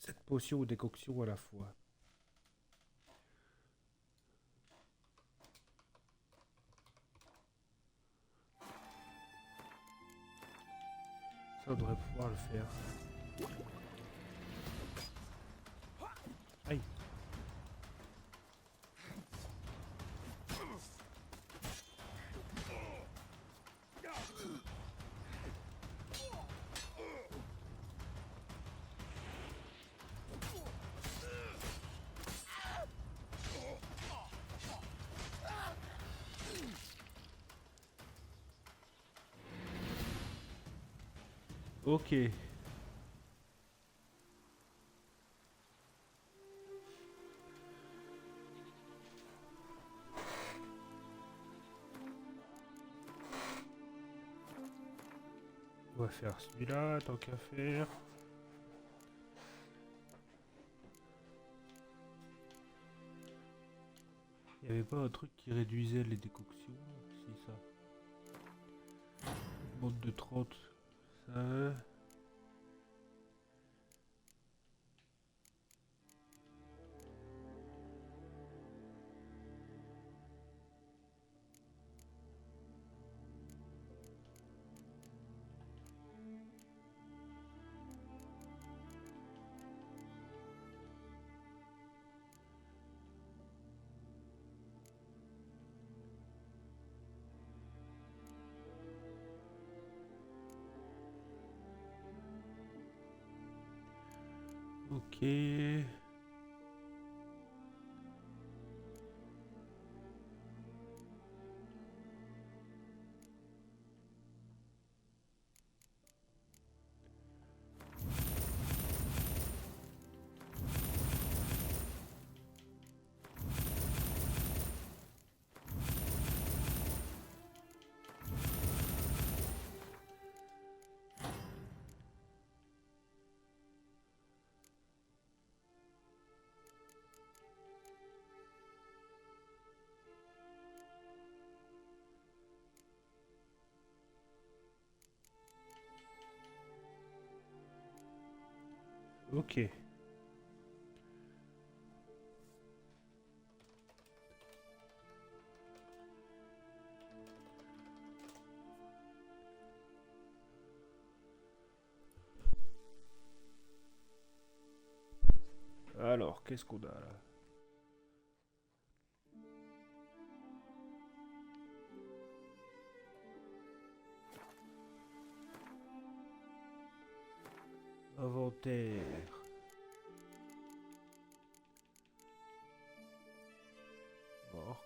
cette potion ou décoction à la fois. Ça, on devrait pouvoir le faire. Aïe. Ok. On va faire celui-là, tant qu'à faire. Il n'y avait pas un truc qui réduisait les décoctions? Si, ça. Monte de 30. Ça. Ok. Ok. Alors, qu'est-ce qu'on a là? Inventaire. Orc.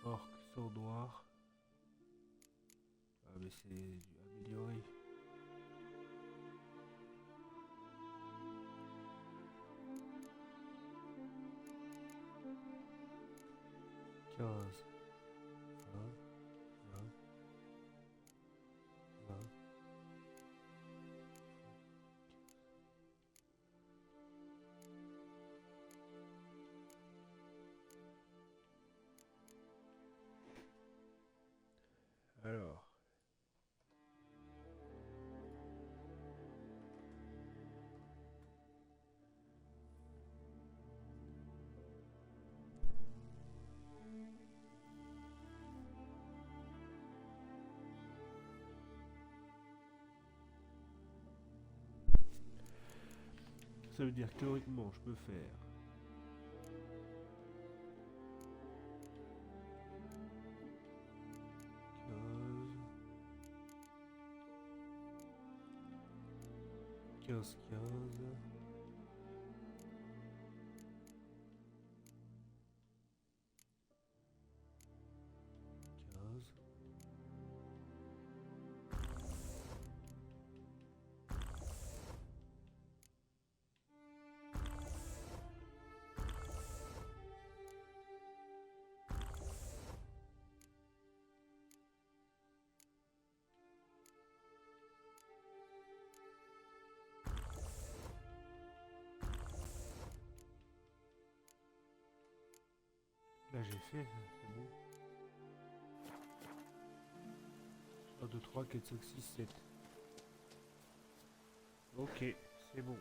Orc sang noir. Ah mais c'est amélioré. 15. 20. 20. 20. Alors. Ça veut dire que théoriquement je peux faire 15, 15, 15. Là j'ai fait, c'est bon. 1, 2, 3, 4, 5, 6, 7. Ok, c'est bon.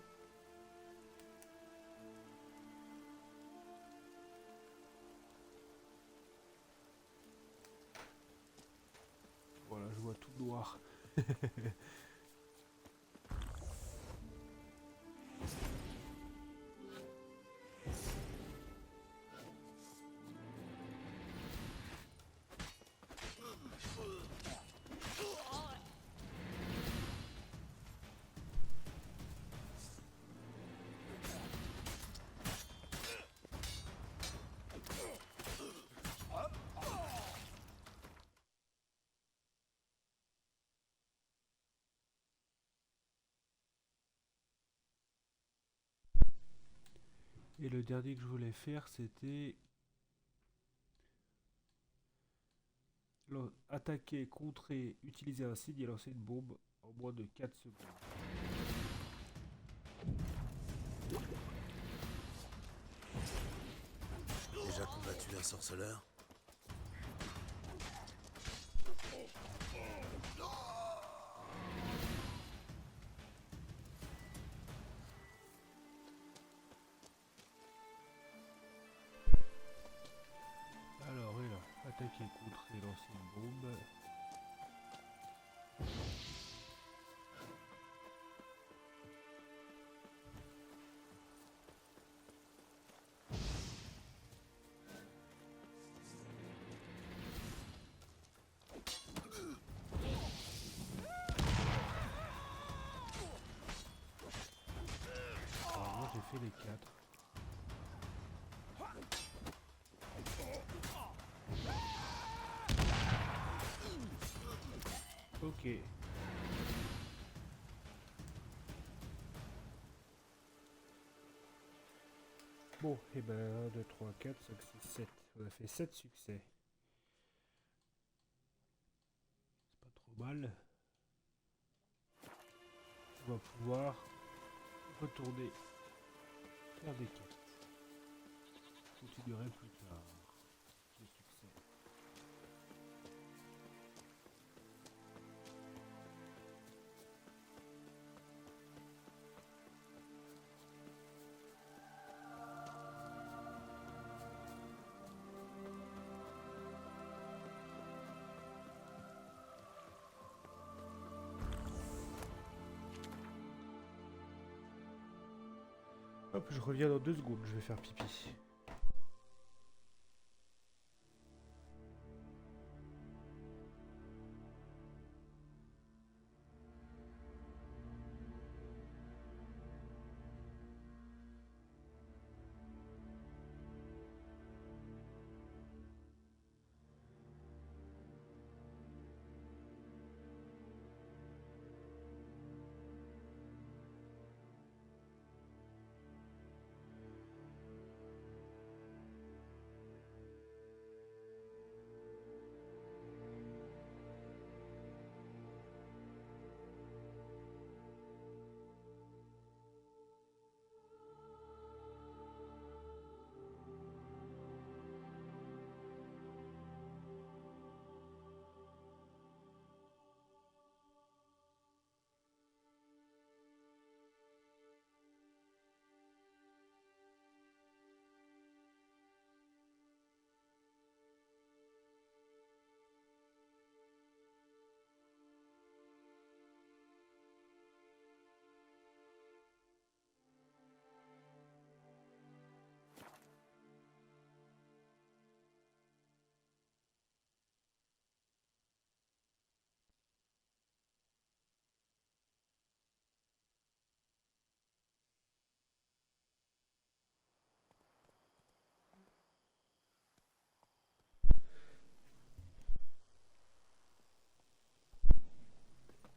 Voilà, je vois tout noir. Et le dernier que je voulais faire, c'était attaquer, contrer, utiliser un signe et lancer une bombe en moins de 4 secondes. Déjà combattu un sorceleur? Alors, et là, attaquer, contrer, lancer une bombe. Alors, moi, j'ai fait les 4. Ok. Bon, et ben 1, 2, 3, 4, 5, 6, 7. On a fait 7 succès. C'est pas trop mal. On va pouvoir retourner faire des quêtes. Je continuerai plus tard. Le succès. Hop, je reviens dans 2 secondes, je vais faire pipi.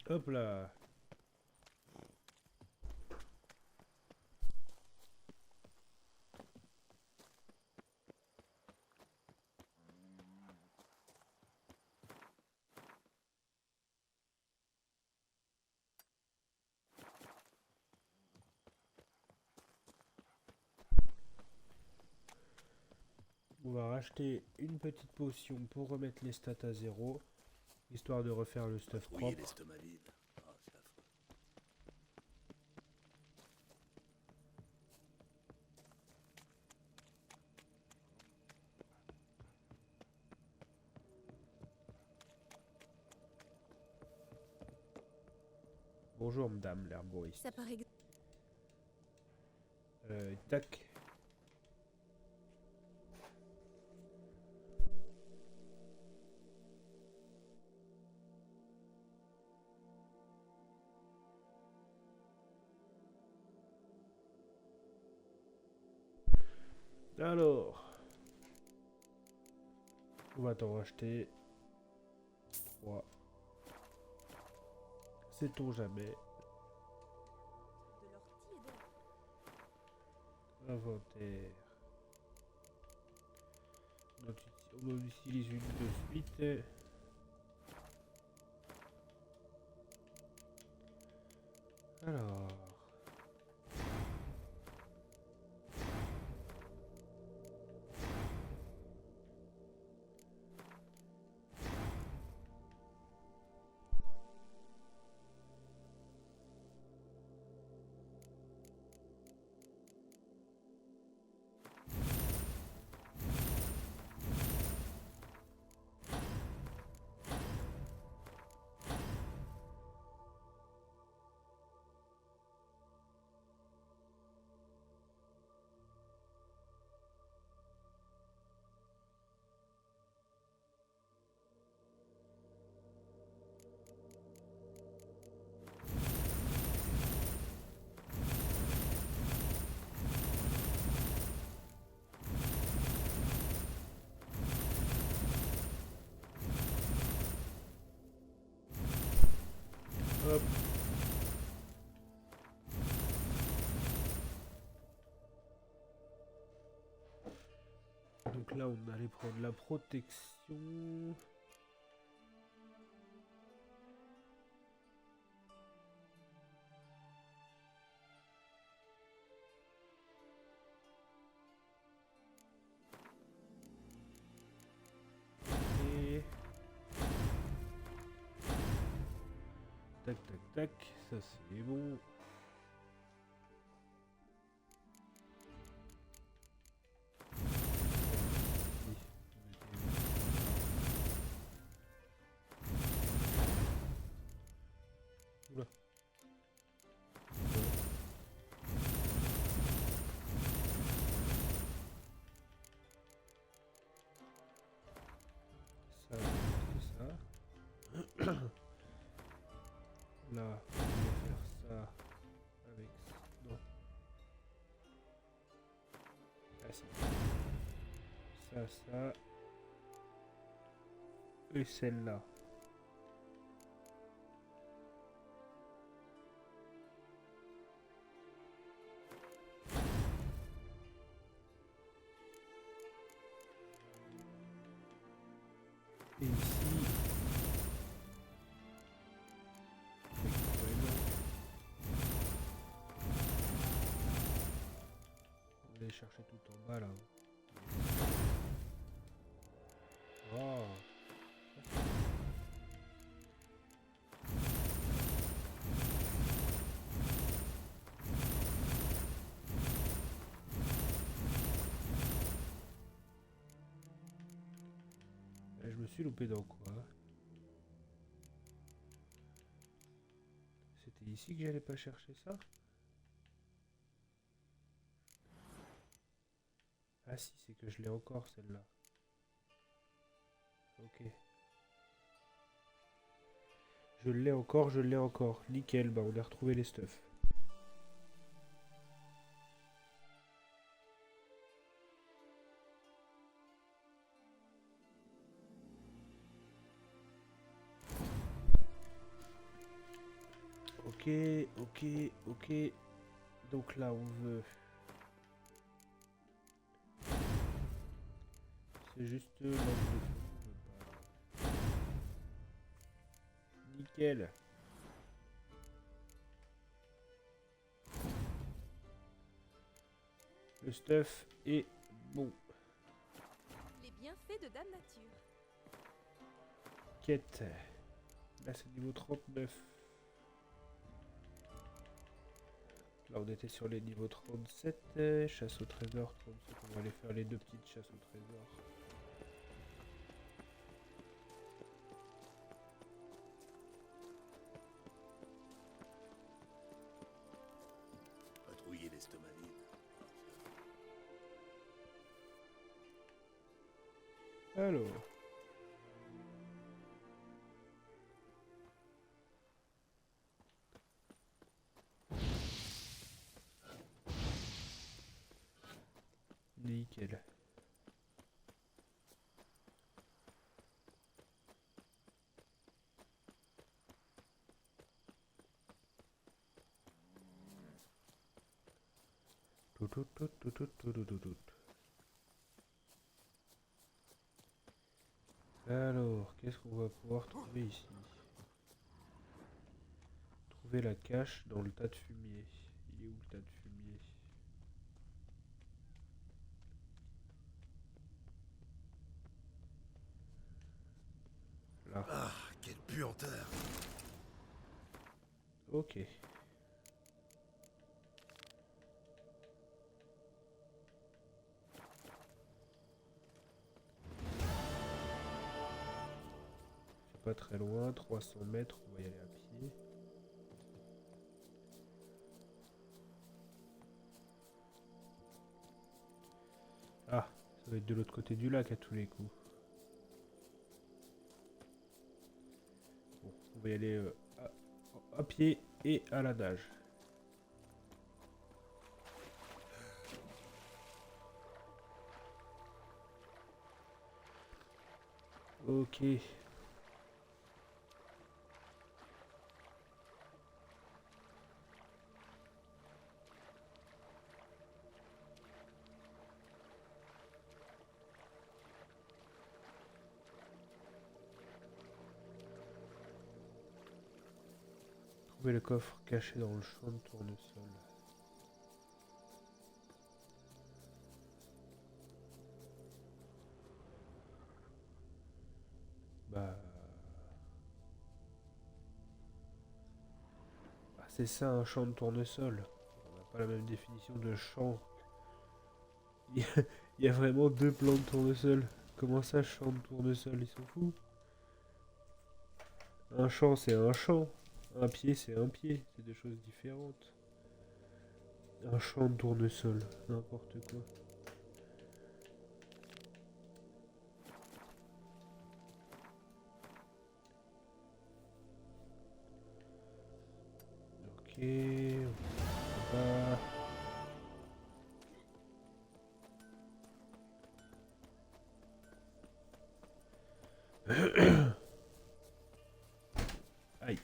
Hop là. On va racheter une petite potion pour remettre les stats à 0. Histoire de refaire le stuff Fouiller propre. l'estomac vide. Ah, c'est affreux. Bonjour madame l'herboriste. Ça paraît... Tac. Alors, on va t'en racheter 3. Sait-on jamais. de l'ortie et de... Inventaire. On en utilise une de suite. Alors. Hop. Donc là, on allait prendre la protection. Et... Tac, tac, tac. Ça, c'est bon. Oui, oula. Ça, c'est ça. Là, on va faire ça avec... Non. Ah si. Ça. Et celle-là. Et ici... On va aller chercher tout en bas là. Oh. Je me suis loupé dans quoi? C'était ici que j'allais pas chercher ça? Ah si, c'est que je l'ai encore celle-là. Ok. Je l'ai encore. Nickel, bah on a retrouvé les stuffs. Ok. Donc là on veut... C'est juste l'angle de feu. Nickel. Le stuff est bon. Les bienfaits de Dame Nature. Quête. Là c'est niveau 39. Là on était sur les niveaux 37. Chasse au trésor 37. On va aller faire les deux petites chasses au trésor. Patrouiller l'estomac vide. Alors. Nickel. Alors, qu'est-ce qu'on va pouvoir trouver ici? Trouver la cache dans le tas de fumier. Il est où le tas de fumier? Là. Ah, quelle puanteur! Ok. C'est pas très loin, 300 mètres, on va y aller à pied. Ah, ça va être de l'autre côté du lac à tous les coups. Bon, on va y aller à pied et à la nage. Ok. Trouver le coffre caché dans le champ de tournesol. Bah... Ah, c'est ça un champ de tournesol. On n'a pas la même définition de champ. Il y a vraiment deux plants de tournesol. Comment ça, champ de tournesol? Ils sont fous. Un champ, c'est un champ. Un pied, c'est un pied. C'est deux choses différentes. Un champ de tournesol. N'importe quoi. Ok. On va... Aïe.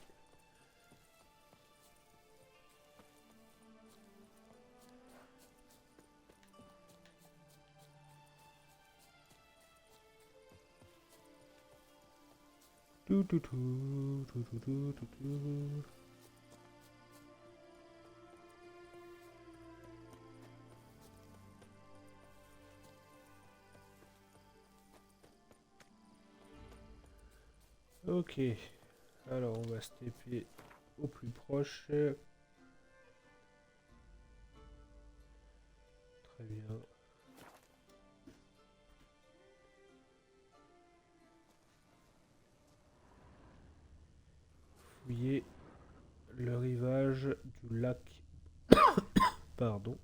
Tout, tout, tout, tout, tout, tout, tout, tout. Ok. Alors, on va se TP au plus proche. Très bien. Fouiller le rivage du lac. Pardon.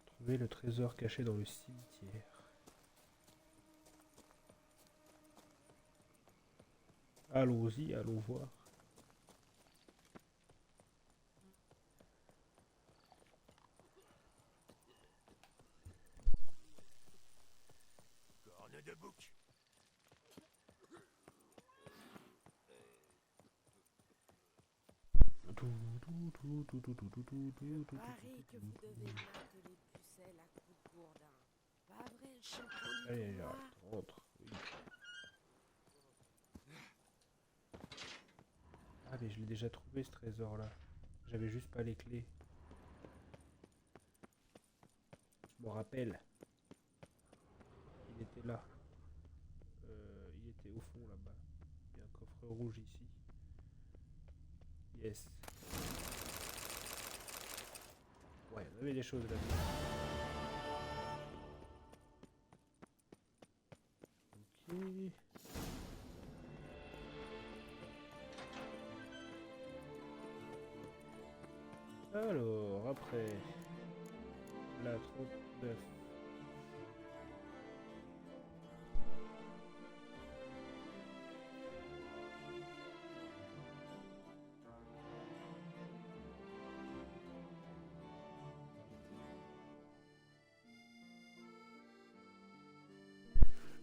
Trouver le trésor caché dans le cimetière. Allons-y, allons voir. Corne de bouc! Je parie que vous devez marteler pucelle à coups de gourdin. Pas vrai, le champion du Allez, tournoi? j'arrête, rentre. Oui. Ah, mais je l'ai déjà trouvé ce trésor là. J'avais juste pas les clés. me rappelle. Il était là. Il était au fond là-bas. Il y a un coffre rouge ici. Yes. Ouais, on avait des choses là-dedans. Ok. Alors, après, la 39.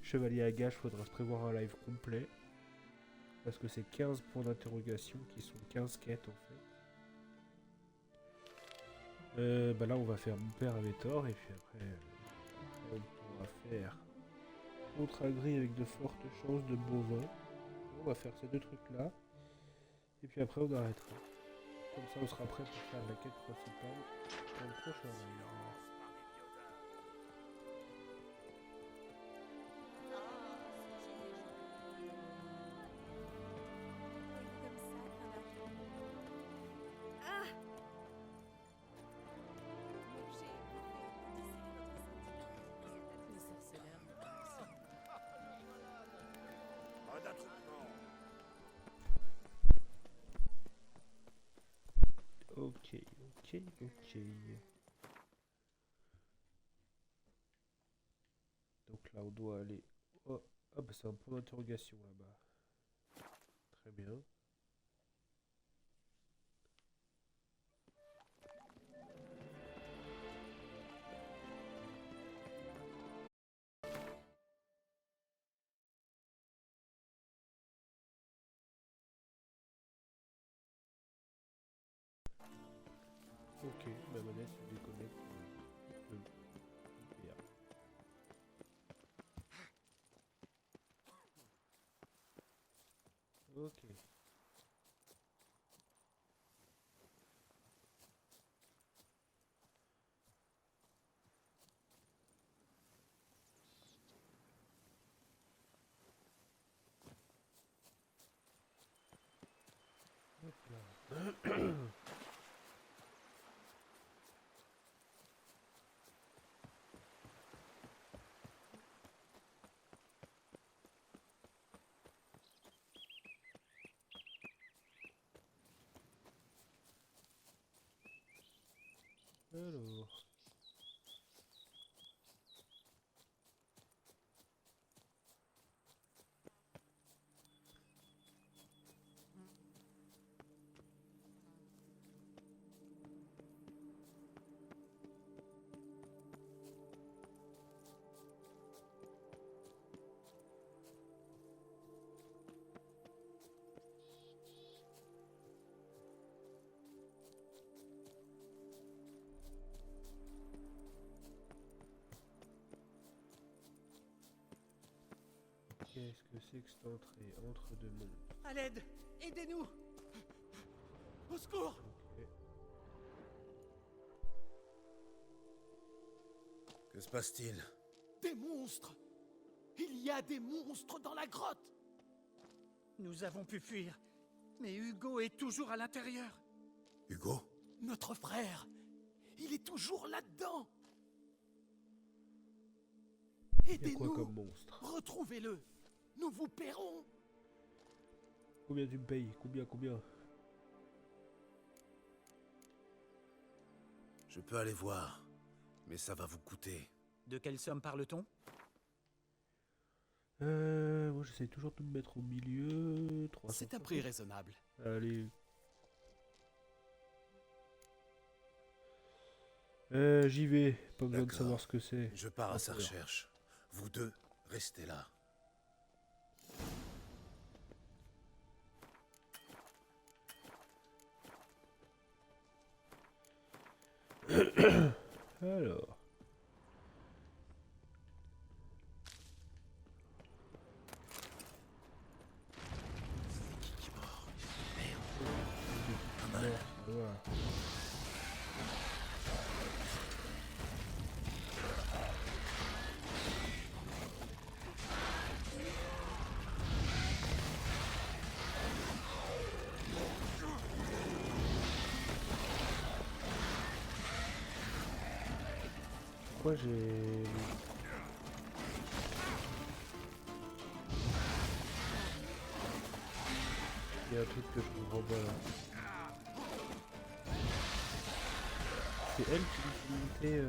Chevalier à gage, faudra se prévoir un live complet. Parce que c'est 15 points d'interrogation qui sont 15 quêtes en fait. Bah là on va faire mon père avait tort et puis après on pourra faire contre gris avec de fortes chances de bovin. On va faire ces deux trucs là. Et puis après on arrêtera. Comme ça on sera prêt pour faire la quête principale dans le prochain live. Un attroupement. Ok, ok, ok. Donc là on doit aller... Oh, ah bah c'est un point d'interrogation là-bas. Très bien. Ok, ma manette se déconnecte de l'IPA. Ok. Hop là. Alors. Qu'est-ce que c'est que cette entrée entre deux mondes? À l'aide! Aidez-nous! Au secours! Ok. Que se passe-t-il? Des monstres! Il y a des monstres dans la grotte! Nous avons pu fuir, mais Hugo est toujours à l'intérieur. Hugo? Notre frère, il est toujours là-dedans! Il y a quoi Aidez-nous! comme monstre? Retrouvez-le! Nous vous paierons! Combien tu me payes? Combien? Je peux aller voir, mais ça va vous coûter. De quelle somme parle-t-on? Moi j'essaie toujours de me mettre au milieu. 300. C'est un prix raisonnable. Allez. J'y vais. Pas besoin de D'accord. savoir ce que c'est. Je pars à sa D'accord. recherche. Vous deux, restez là. Alors. Qui est mort? Merde. Voilà. pourquoi j'ai... Il y a un truc que je comprends pas là. C'est elle qui me fait monter...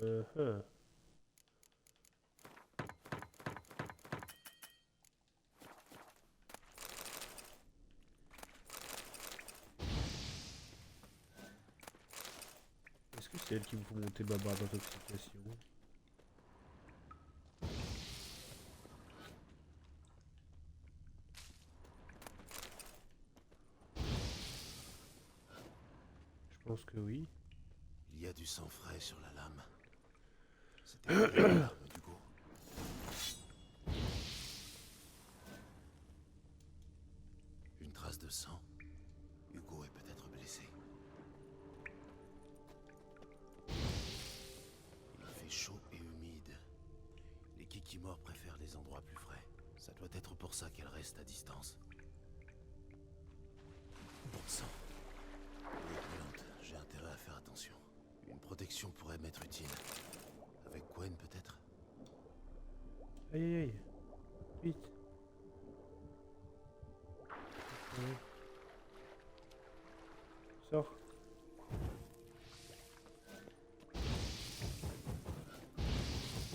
Uh-huh. Est-ce que c'est elle qui me faut monter ma barre d'intoxication? Je pense que oui. Il y a du sang frais sur la lame. C'était l'arme d'Hugo. Une trace de sang. Hugo est peut-être blessé. Il fait chaud et humide. Les kikimores préfèrent les endroits plus frais. Ça doit être pour ça qu'elle reste à distance. Bon sang. Elle est brûlante. J'ai intérêt à faire attention. Une protection pourrait m'être utile. Avec Gwen peut-être? Aïe aïe aïe. Vite. Ouais. Sors.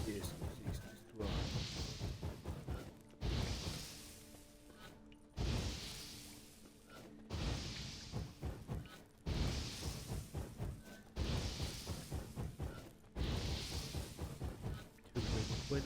Qu'est-ce que c'est que cette histoire? Tu veux que je Gwen?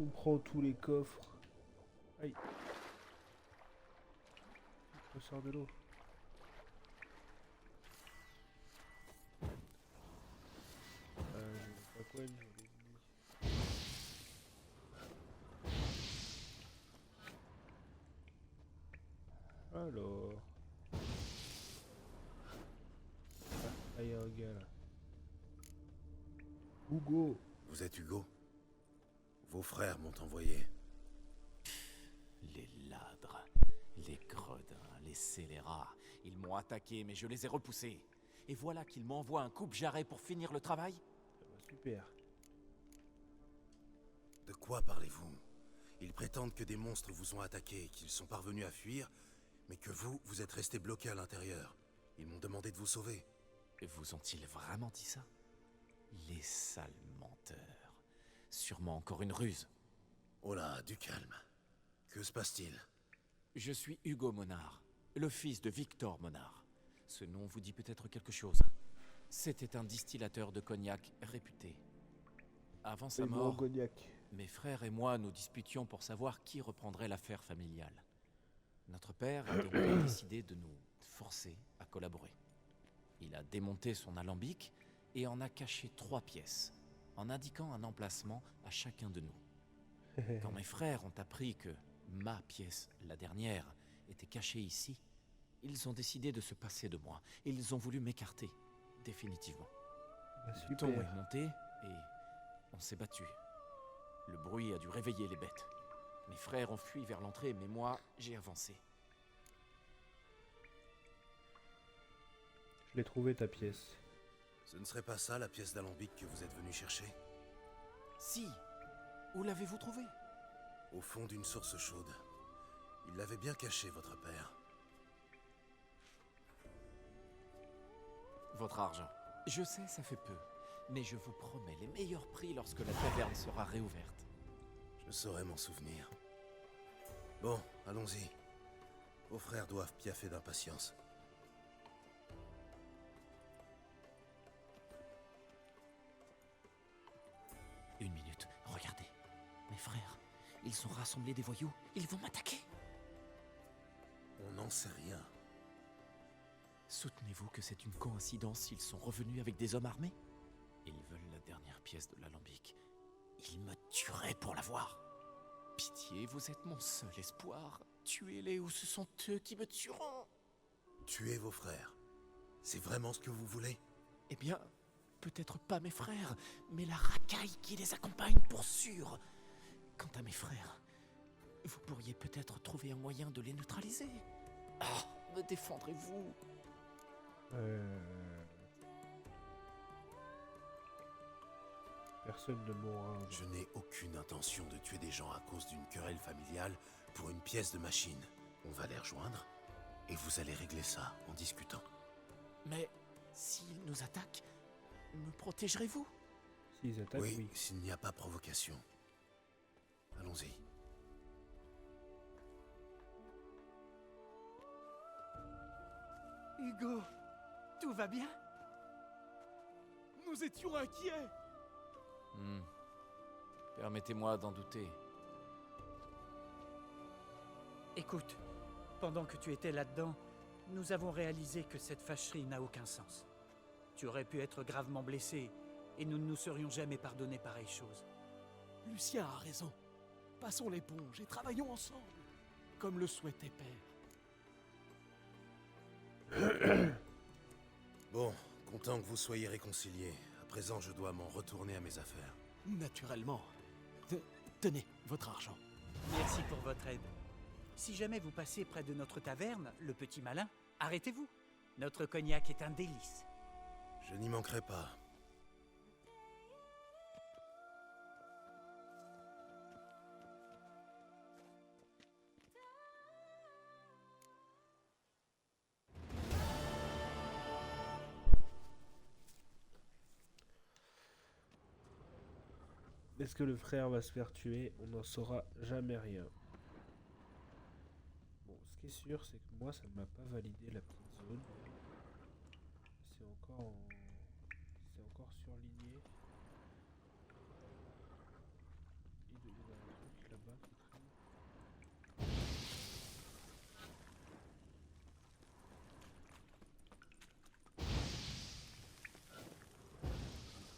On prend tous les coffres. Aïe. Je sors de l'eau. Je sais pas quoi, je l'ai dit. Alors. Ah, il y a un gars là. Hugo. Vous êtes Hugo? Vos frères m'ont envoyé. Les ladres, les gredins, les scélérats, ils m'ont attaqué mais je les ai repoussés. Et voilà qu'ils m'envoient un coupe-jarret pour finir le travail. Super. De quoi parlez-vous? Ils prétendent que des monstres vous ont attaqué, qu'ils sont parvenus à fuir, mais que vous êtes resté bloqué à l'intérieur. Ils m'ont demandé de vous sauver. Vous ont-ils vraiment dit ça? Les sales menteurs. Sûrement encore une ruse. Oh là, du calme. Que se passe-t-il? Je suis Hugo Monard, le fils de Victor Monard. Ce nom vous dit peut-être quelque chose. C'était un distillateur de cognac réputé. Avant sa mort, mes frères et moi nous disputions pour savoir qui reprendrait l'affaire familiale. Notre père a donc décidé de nous forcer à collaborer. Il a démonté son alambic et en a caché 3 pièces, en indiquant un emplacement à chacun de nous. Quand mes frères ont appris que ma pièce, la dernière, était cachée ici, ils ont décidé de se passer de moi. Ils ont voulu m'écarter, définitivement. Bah, Le ton est monté et on s'est battu. Le bruit a dû réveiller les bêtes. Mes frères ont fui vers l'entrée, mais moi, j'ai avancé. Je l'ai trouvé ta pièce. Ce ne serait pas ça la pièce d'alambic que vous êtes venu chercher? Si! Où l'avez-vous trouvée? Au fond d'une source chaude. Il l'avait bien caché, votre père. Votre argent. Je sais, ça fait peu. Mais je vous promets les meilleurs prix lorsque la taverne sera réouverte. Je saurais m'en souvenir. Bon, allons-y. Vos frères doivent piaffer d'impatience. Une minute, regardez. Ils ont rassemblé des voyous. Ils vont m'attaquer. On n'en sait rien. Soutenez-vous que c'est une coïncidence s'ils sont revenus avec des hommes armés? Ils veulent la dernière pièce de l'alambic. Ils me tueraient pour l'avoir. Pitié, vous êtes mon seul espoir. Tuez-les ou ce sont eux qui me tueront. Tuez vos frères. C'est vraiment ce que vous voulez? Eh bien, peut-être pas mes frères, mais la racaille qui les accompagne pour sûr. Quant à mes frères, vous pourriez peut-être trouver un moyen de les neutraliser. Ah, me défendrez-vous? Personne ne mourra. Je n'ai aucune intention de tuer des gens à cause d'une querelle familiale pour une pièce de machine. On va les rejoindre et vous allez régler ça en discutant. Mais s'ils nous attaquent, me protégerez-vous? S'ils attaquent, Oui, oui. s'il n'y a pas provocation. Allons-y. Hugo, tout va bien? Nous étions inquiets. Permettez-moi d'en douter. Écoute, pendant que tu étais là-dedans, nous avons réalisé que cette fâcherie n'a aucun sens. Tu aurais pu être gravement blessé, et nous ne nous serions jamais pardonné pareille chose. Lucien a raison. Passons l'éponge et travaillons ensemble, comme le souhaitait Père. Bon, content que vous soyez réconciliés. À présent, je dois m'en retourner à mes affaires. Naturellement. Tenez, votre argent. Merci pour votre aide. Si jamais vous passez près de notre taverne, le Petit Malin, arrêtez-vous. Notre cognac est un délice. Je n'y manquerai pas. Est-ce que le frère va se faire tuer? On n'en saura jamais rien. Bon, ce qui est sûr, c'est que moi, ça ne m'a pas validé la petite zone. C'est encore surligné. Il doit y avoir un truc là-bas qui traîne.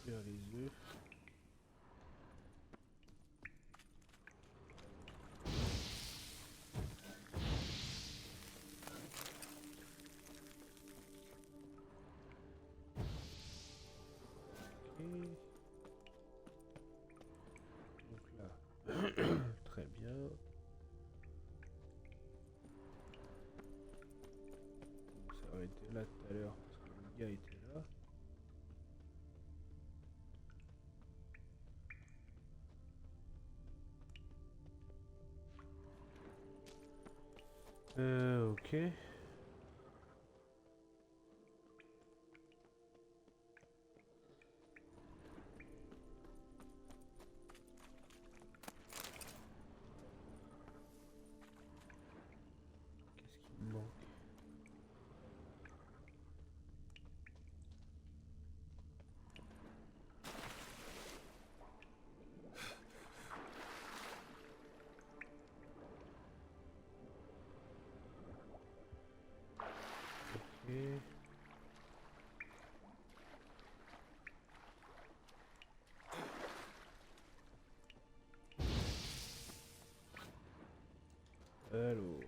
Faire les œufs. Donc là, très bien. Donc ça aurait été là tout à l'heure parce que le gars était là. Ok. Qu'est-ce qui me manque? Ok. Alors.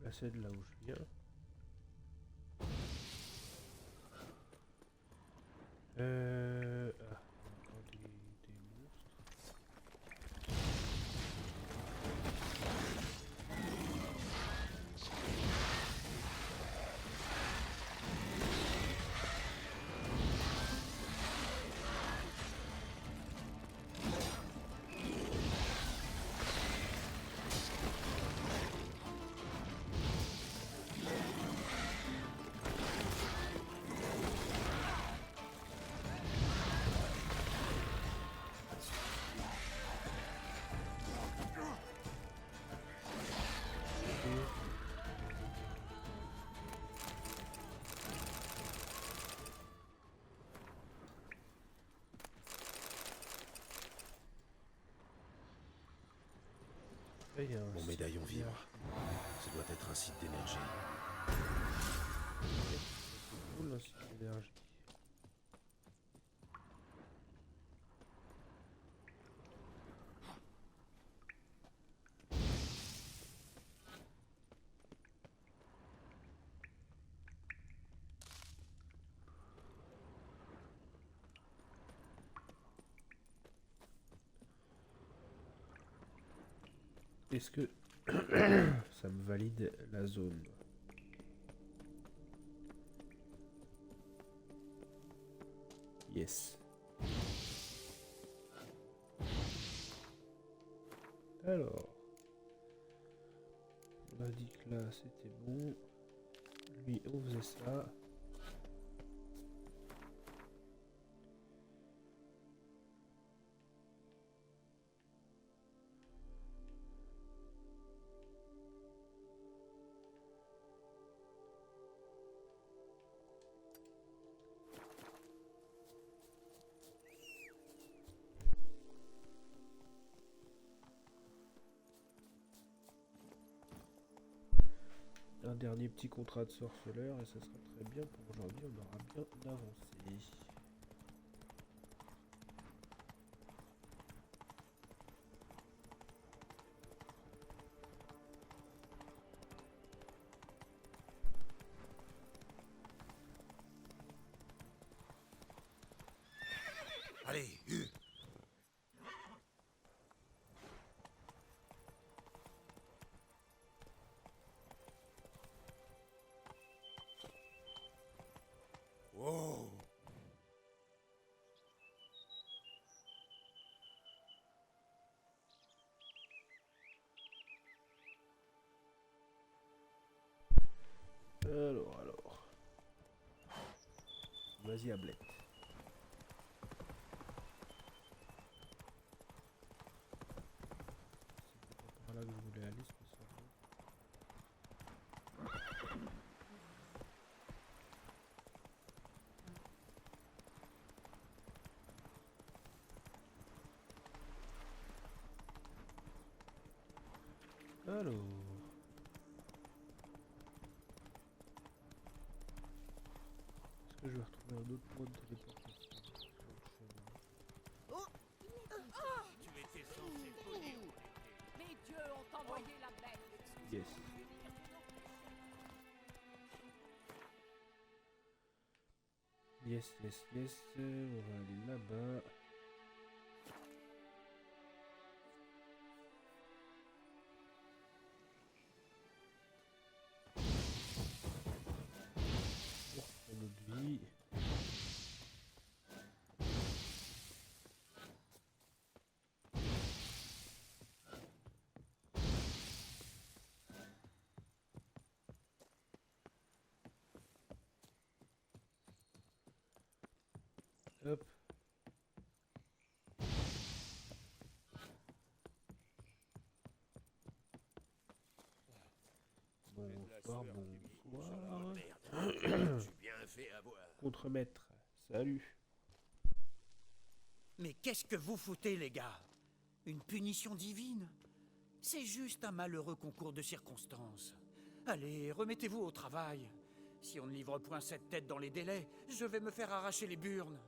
Là, c'est de là où je viens. Encore des monstres. Après, il y a un Mon site médaillon vibre. d'énergie. Ce doit être un site d'énergie. C'est cool, un site d'énergie. Est-ce que ça me valide la zone? Yes. Alors, on a dit que là c'était bon. Lui, on faisait ça. Un dernier petit contrat de sorceleur et ça sera très bien pour aujourd'hui, on aura bien avancé. Allez, wow. Alors. Vas-y, Ablette. C'est pas par là que je voulais aller spécialement. Alors. Est-ce que je vais retrouver un autre point de téléportation sur le chemin? Tu étais censé venir. Les dieux ont envoyé la bête. Yes. Yes. On va aller là-bas. Pour reprendre notre vie. Hop. Bonsoir. Contremaître, salut. Mais qu'est-ce que vous foutez, les gars? Une punition divine? C'est juste un malheureux concours de circonstances. Allez, remettez-vous au travail. Si on ne livre point cette tête dans les délais, je vais me faire arracher les burnes.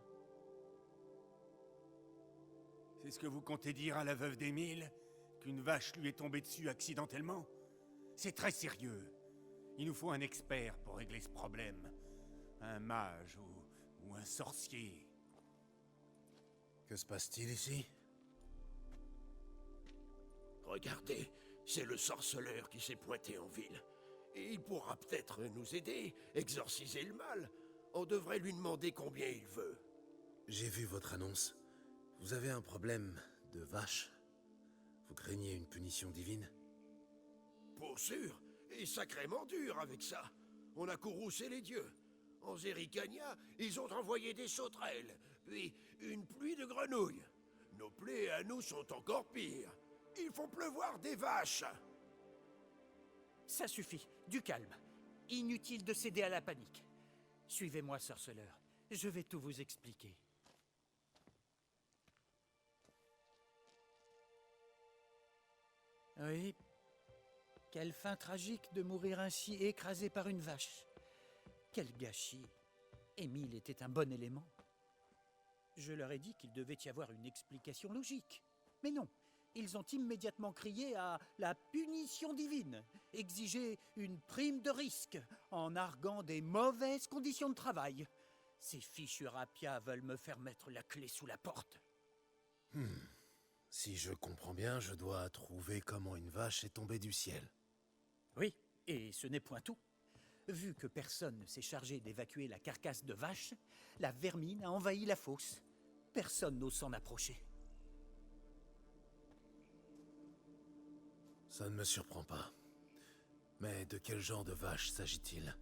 C'est ce que vous comptez dire à la veuve d'Émile? Qu'une vache lui est tombée dessus accidentellement? C'est très sérieux. Il nous faut un expert pour régler ce problème. Un mage ou un sorcier. Que se passe-t-il ici? Regardez, c'est le sorceleur qui s'est pointé en ville. Et il pourra peut-être nous aider, exorciser le mal. On devrait lui demander combien il veut. J'ai vu votre annonce. Vous avez un problème de vache. Vous craignez une punition divine? Pour sûr, et sacrément dur avec ça. On a courroucé les dieux. En Zéricania, ils ont envoyé des sauterelles, puis une pluie de grenouilles. Nos plaies à nous sont encore pires. Il faut pleuvoir des vaches. Ça suffit, du calme. Inutile de céder à la panique. Suivez-moi, sorceleur. Je vais tout vous expliquer. Oui, Quelle fin tragique de mourir ainsi écrasé par une vache. Quel gâchis. Émile était un bon élément. Je leur ai dit qu'il devait y avoir une explication logique. Mais non, ils ont immédiatement crié à la punition divine, exigé une prime de risque, en arguant des mauvaises conditions de travail. Ces fichus rapias veulent me faire mettre la clé sous la porte. Si je comprends bien, je dois trouver comment une vache est tombée du ciel. Oui, et ce n'est point tout. Vu que personne ne s'est chargé d'évacuer la carcasse de vache, la vermine a envahi la fosse. Personne n'ose s'en approcher. Ça ne me surprend pas. Mais de quel genre de vache s'agit-il?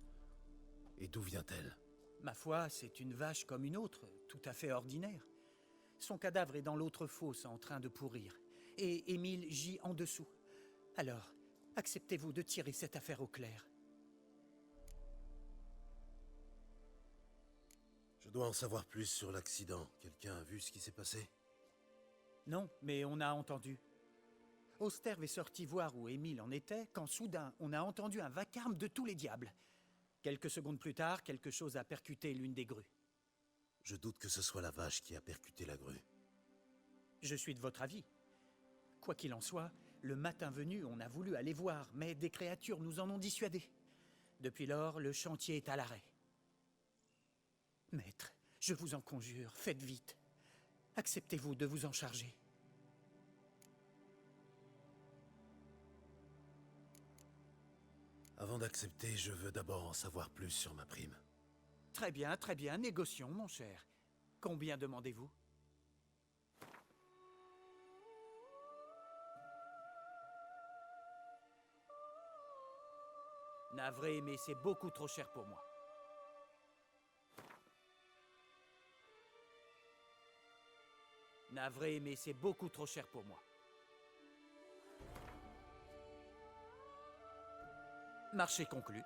Et d'où vient-elle? Ma foi, c'est une vache comme une autre, tout à fait ordinaire. Son cadavre est dans l'autre fosse en train de pourrir, et Émile gît en dessous. Alors, acceptez-vous de tirer cette affaire au clair? Je dois en savoir plus sur l'accident. Quelqu'un a vu ce qui s'est passé? Non, mais on a entendu. Austerve est sorti voir où Émile en était, quand soudain, on a entendu un vacarme de tous les diables. Quelques secondes plus tard, quelque chose a percuté l'une des grues. Je doute que ce soit la vache qui a percuté la grue. Je suis de votre avis. Quoi qu'il en soit, le matin venu, on a voulu aller voir, mais des créatures nous en ont dissuadés. Depuis lors, le chantier est à l'arrêt. Maître, je vous en conjure, faites vite. Acceptez-vous de vous en charger? Avant d'accepter, je veux d'abord en savoir plus sur ma prime. Très bien, négocions, mon cher. Combien demandez-vous? Navré, mais c'est beaucoup trop cher pour moi. Navré, mais c'est beaucoup trop cher pour moi. Marché conclu.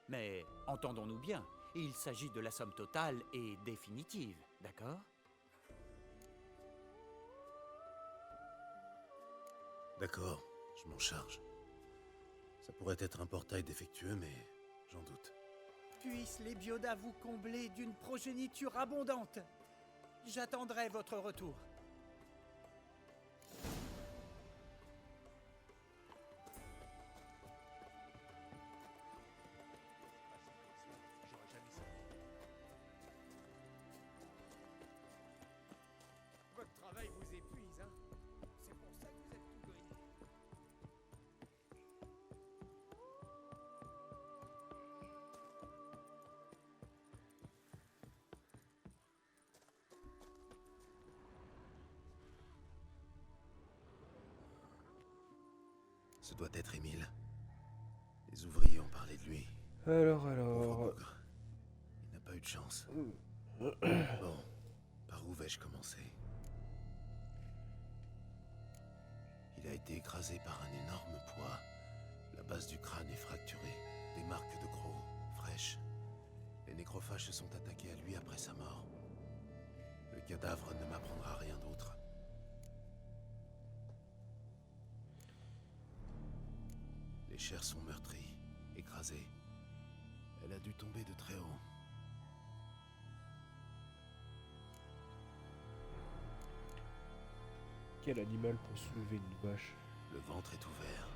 Mais entendons-nous bien, il s'agit de la somme totale et définitive, d'accord? D'accord, je m'en charge. Ça pourrait être un portail défectueux, mais j'en doute. Puissent les Biodas vous combler d'une progéniture abondante. J'attendrai votre retour. Votre travail vous épuise, hein? C'est pour ça que vous êtes tout gris. Ce doit être Émile. Les ouvriers ont parlé de lui. Alors... Pauvre bougre. Il n'a pas eu de chance. Bon, par où vais-je commencer? Il a été écrasé par un énorme poids. La base du crâne est fracturée. Des marques de crocs, fraîches. Les nécrophages se sont attaqués à lui après sa mort. Le cadavre ne m'apprendra rien d'autre. Les chairs sont meurtries, écrasées. Elle a dû tomber de très haut. Quel animal peut soulever une vache? Le ventre est ouvert.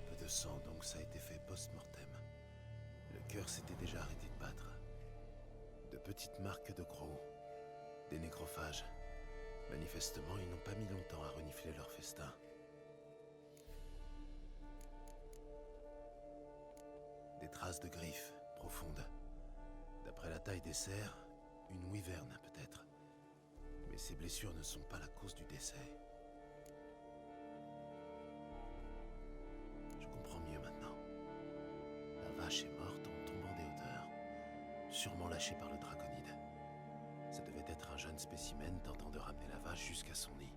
Peu de sang, donc ça a été fait post-mortem. Le cœur s'était déjà arrêté de battre. De petites marques de crocs. Des nécrophages. Manifestement, ils n'ont pas mis longtemps à renifler leur festin. Des traces de griffes, profondes. D'après la taille des cerfs, une wyverne peut-être. Mais ces blessures ne sont pas la cause du décès. Je comprends mieux maintenant. La vache est morte en tombant des hauteurs, sûrement lâchée par le draconide. Ça devait être un jeune spécimen tentant de ramener la vache jusqu'à son nid.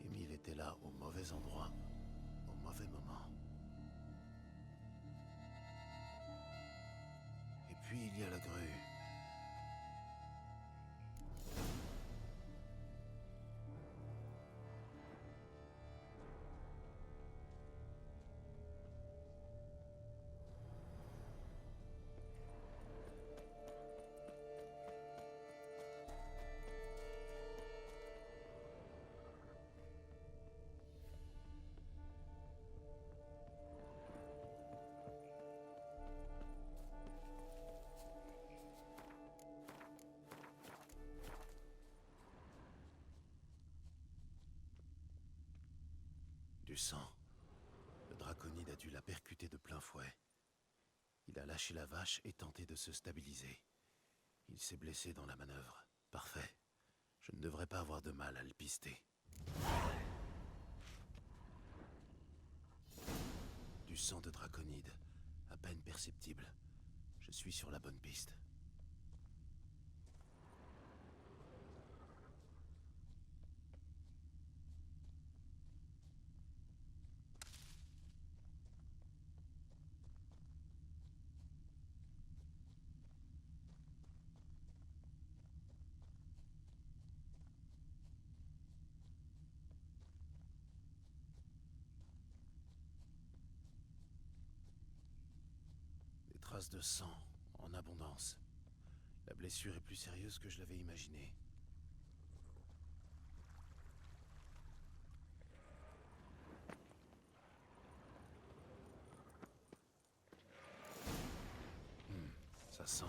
Émile était là au mauvais endroit, au mauvais moment. Et puis il y a la grue. Du sang. Le draconide a dû la percuter de plein fouet. Il a lâché la vache et tenté de se stabiliser. Il s'est blessé dans la manœuvre. Parfait. Je ne devrais pas avoir de mal à le pister. Du sang de draconide, à peine perceptible. Je suis sur la bonne piste. Des traces de sang, en abondance. La blessure est plus sérieuse que je l'avais imaginé. Ça sent...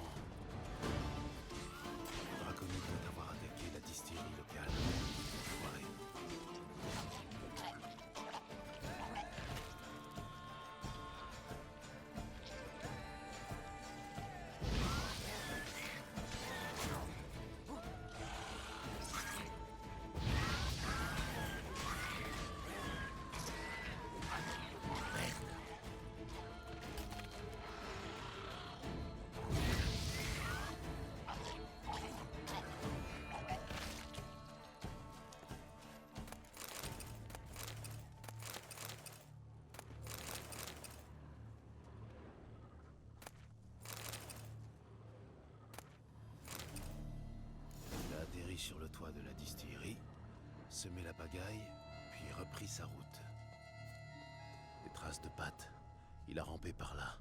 Le draconide doit avoir attaqué la distillerie locale. Enfoiré. Sur le toit de la distillerie, semé la pagaille, puis repris sa route. Des traces de pattes. Il a rampé par là.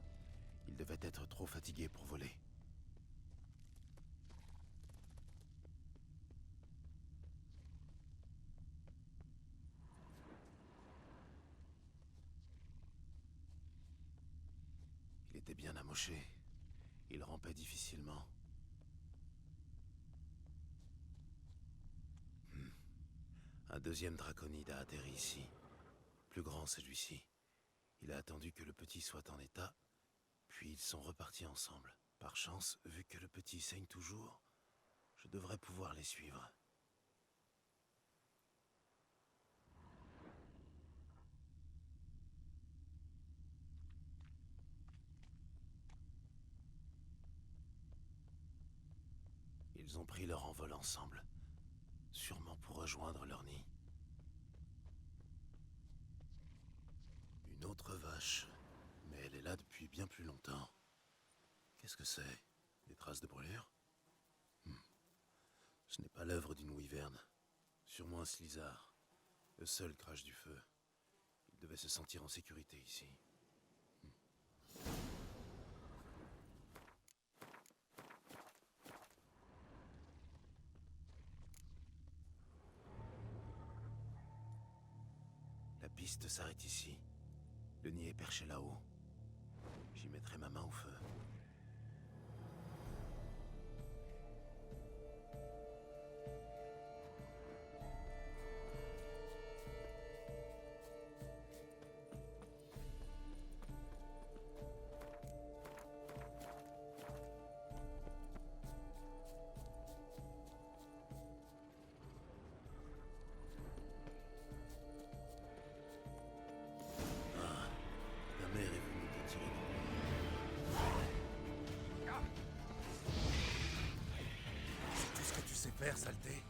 Il devait être trop fatigué pour voler. Il était bien amoché. Il rampait difficilement. Un deuxième draconide a atterri ici. Plus grand celui-ci. Il a attendu que le petit soit en état, puis ils sont repartis ensemble. Par chance, vu que le petit saigne toujours, je devrais pouvoir les suivre. Ils ont pris leur envol ensemble. Sûrement pour rejoindre leur nid. Une autre vache. Mais elle est là depuis bien plus longtemps. Qu'est-ce que c'est? Des traces de brûlure? Ce n'est pas l'œuvre d'une wyverne. Sûrement un slizard. Le seul crache du feu. Il devait se sentir en sécurité ici. La piste s'arrête ici. Le nid est perché là-haut. J'y mettrai ma main au feu. Faire, saleté.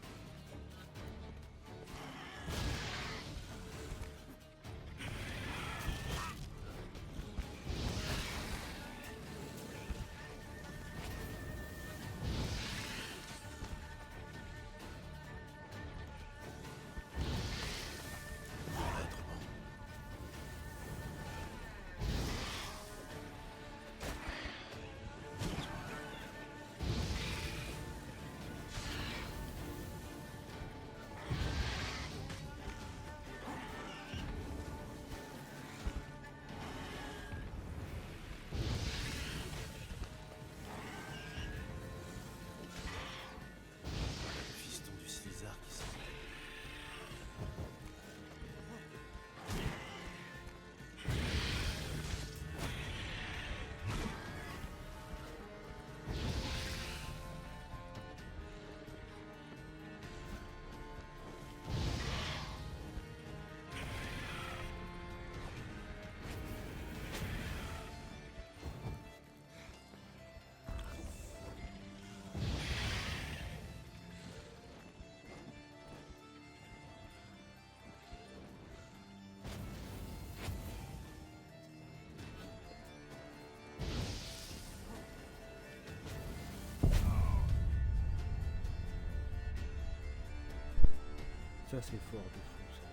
Ça c'est fort de fou ça.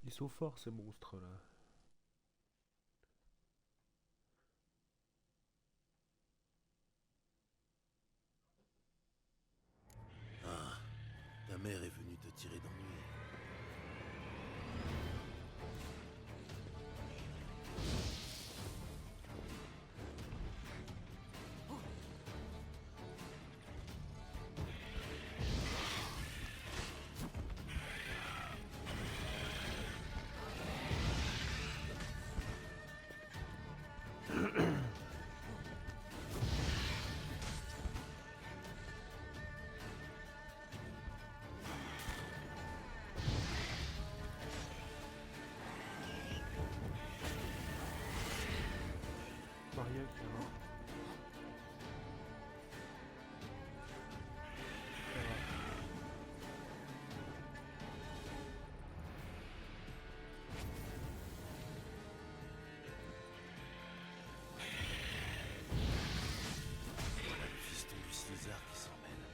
Ils sont forts ces monstres là. Ah, ta mère est venue te tirer d'ennui. Maria qui est mort. Ça va. Voilà le fiston du Slizard qui s'en mêle.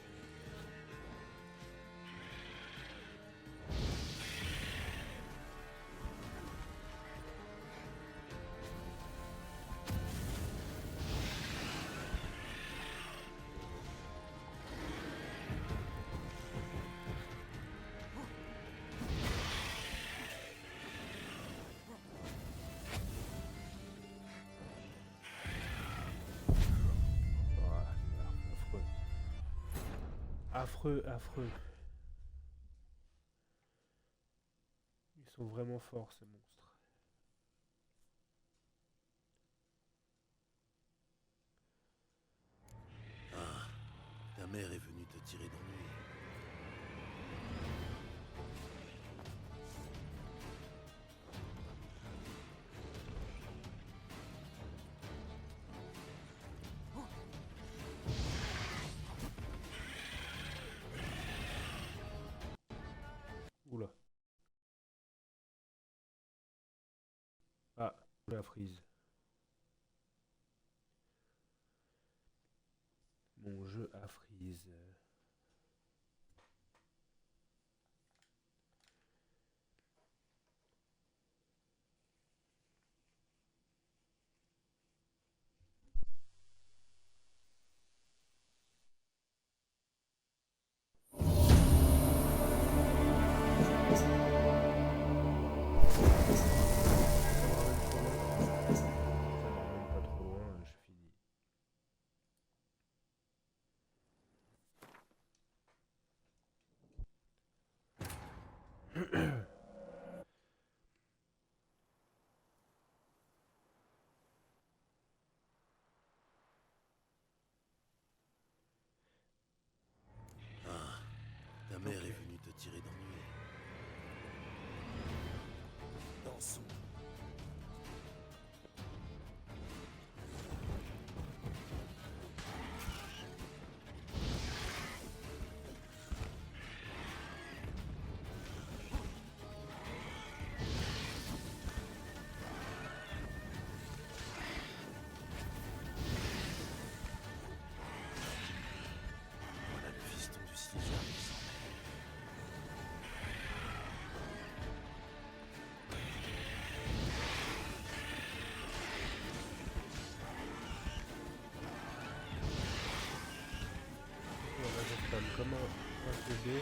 Ah, affreux. Affreux, affreux. Ils sont vraiment forts ces monstres. Ah, ta mère est venue te tirer d'ennui. Oula. Ah, la frise. Mon jeu à frise. Ça me ramène pas trop loin, je finis. Ah, ta mère est venue te tirer d'ennui. Dansons. Voilà le fiston du Slizard qui s'en mêle. Voilà, je spam comme un bébé.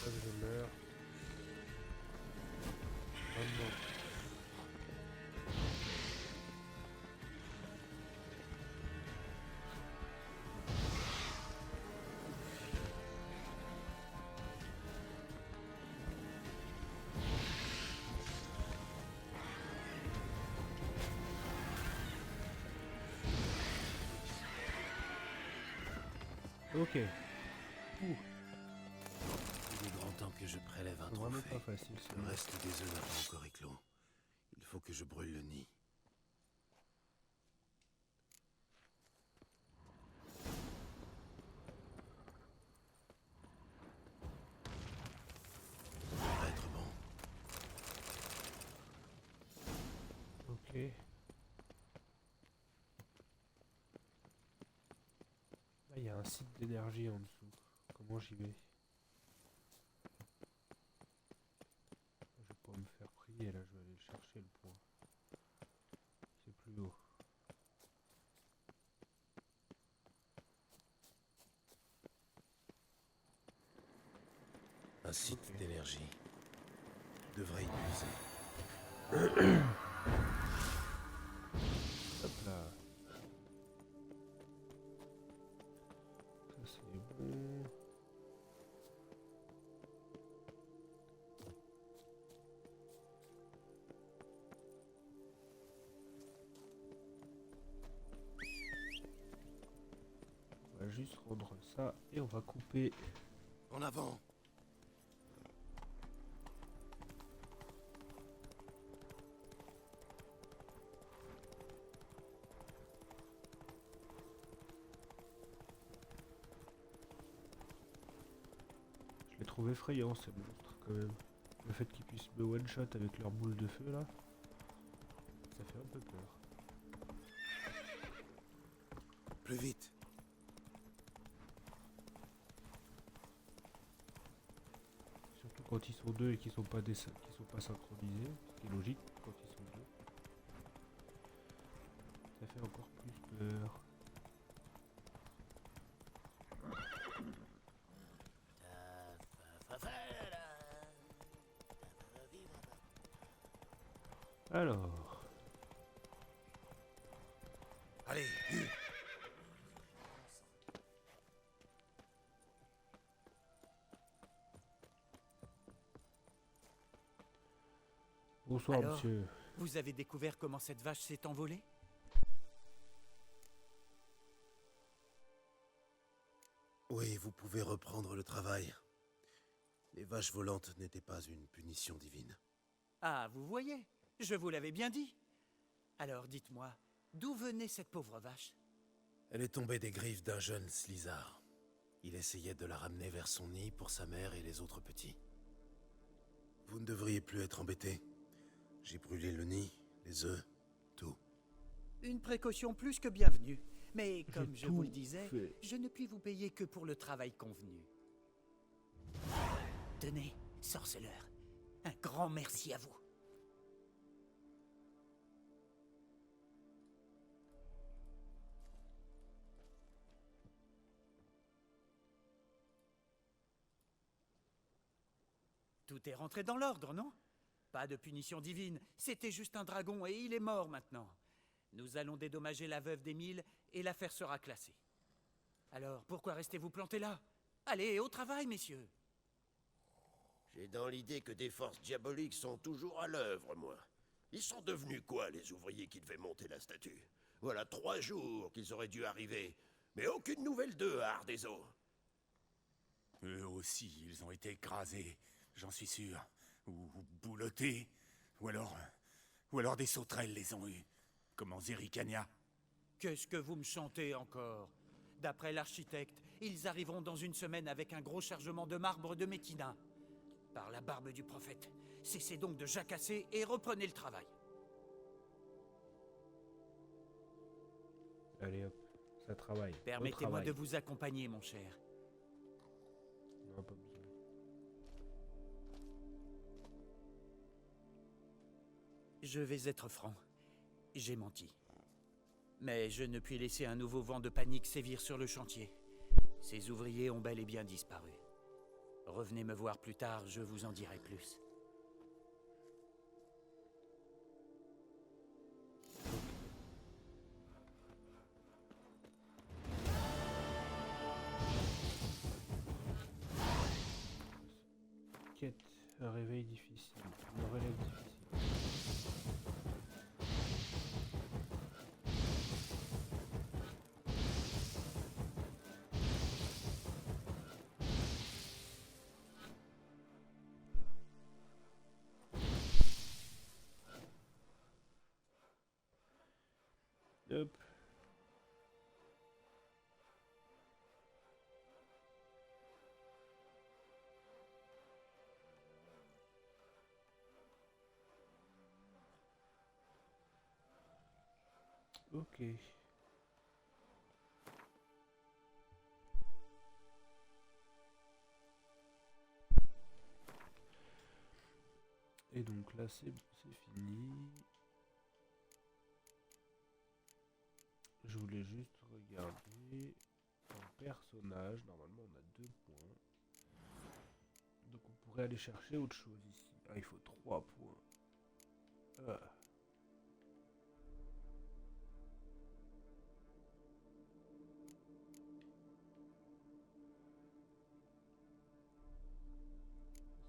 Pas que je meurs. Vraiment. Ok. Il est grand temps que je prélève un Vraiment trophée. pas facile. Le reste des œufs n'a pas encore éclos. que je brûle le nid. Ça devrait être bon. Ok. Là, il y a un site d'énergie en dessous. Comment j'y vais? Je vais pas me faire prier, là, je vais aller chercher le point. C'est plus haut. Un site Ok. d'énergie. Je devrais y puiser. Hop là. Ça c'est bon. On va juste rendre ça et on va couper. En avant! Je l'ai trouvé effrayant ces monstres quand même. Le fait qu'ils puissent me one shot avec leur boule de feu là, ça fait un peu peur. Plus vite! Surtout quand ils sont deux et qu'ils sont pas synchronisés, ce qui est logique quand ils sont deux. Ça fait encore plus peur. Alors, Allez, bonsoir Alors, monsieur. vous avez découvert comment cette vache s'est envolée? oui, vous pouvez reprendre le travail. Les vaches volantes n'étaient pas une punition divine. Ah, vous voyez, je vous l'avais bien dit. Alors dites-moi, d'où venait cette pauvre vache? Elle est tombée des griffes d'un jeune Slizard. Il essayait de la ramener vers son nid pour sa mère et les autres petits. Vous ne devriez plus être embêtés. J'ai brûlé le nid, les œufs, tout. Une précaution plus que bienvenue. Mais comme je tout vous le disais, fait. je ne puis vous payer que pour le travail convenu. Tenez, sorceleur, un grand merci à vous. Tout est rentré dans l'ordre, non? Pas de punition divine, c'était juste un dragon et il est mort maintenant. Nous allons dédommager la veuve d'Émile et l'affaire sera classée. Alors, pourquoi restez-vous plantés là? Allez, au travail, messieurs. J'ai dans l'idée que des forces diaboliques sont toujours à l'œuvre, moi. Ils sont devenus quoi, les ouvriers qui devaient monter la statue? Voilà 3 jours qu'ils auraient dû arriver, mais aucune nouvelle d'eux à Ardezo. Eux aussi, ils ont été écrasés, j'en suis sûr. Ou boulottés. Ou alors des sauterelles les ont eus. Comme en Zerrikania. Qu'est-ce que vous me chantez encore? D'après l'architecte, ils arriveront dans une semaine avec un gros chargement de marbre de Métina. Par la barbe du prophète, cessez donc de jacasser et reprenez le travail. Allez hop, ça travaille. Au Permettez-moi travail. de vous accompagner, mon cher. Non, pas besoin. Je vais être franc. J'ai menti. Mais je ne puis laisser un nouveau vent de panique sévir sur le chantier. Ces ouvriers ont bel et bien disparu. Revenez me voir plus tard, je vous en dirai plus. Quête, un réveil difficile, une relève difficile. Hop. Ok. Et donc là c'est fini. Je voulais juste regarder un personnage. Normalement on a 2 points. Donc on pourrait aller chercher autre chose ici. Ah, il faut 3 points. Ah.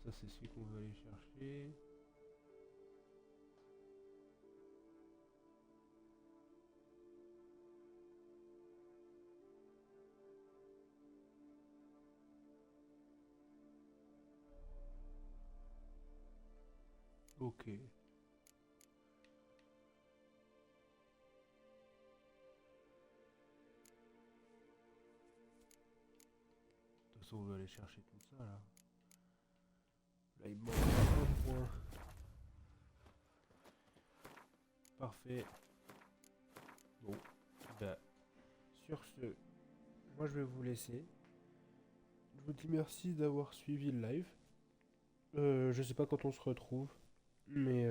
Ça c'est celui qu'on veut aller chercher. Ok. De toute façon on veut aller chercher tout ça là. Là il manque un point. Parfait. Bon, bah, sur ce, moi je vais vous laisser. Je vous dis merci d'avoir suivi le live. Je sais pas quand on se retrouve, mais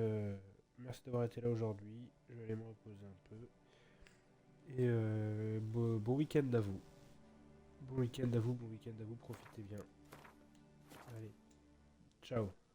merci d'avoir été là aujourd'hui. Je vais aller me reposer un peu. Et bon week-end à vous. Bon week-end à vous, profitez bien. Allez, ciao.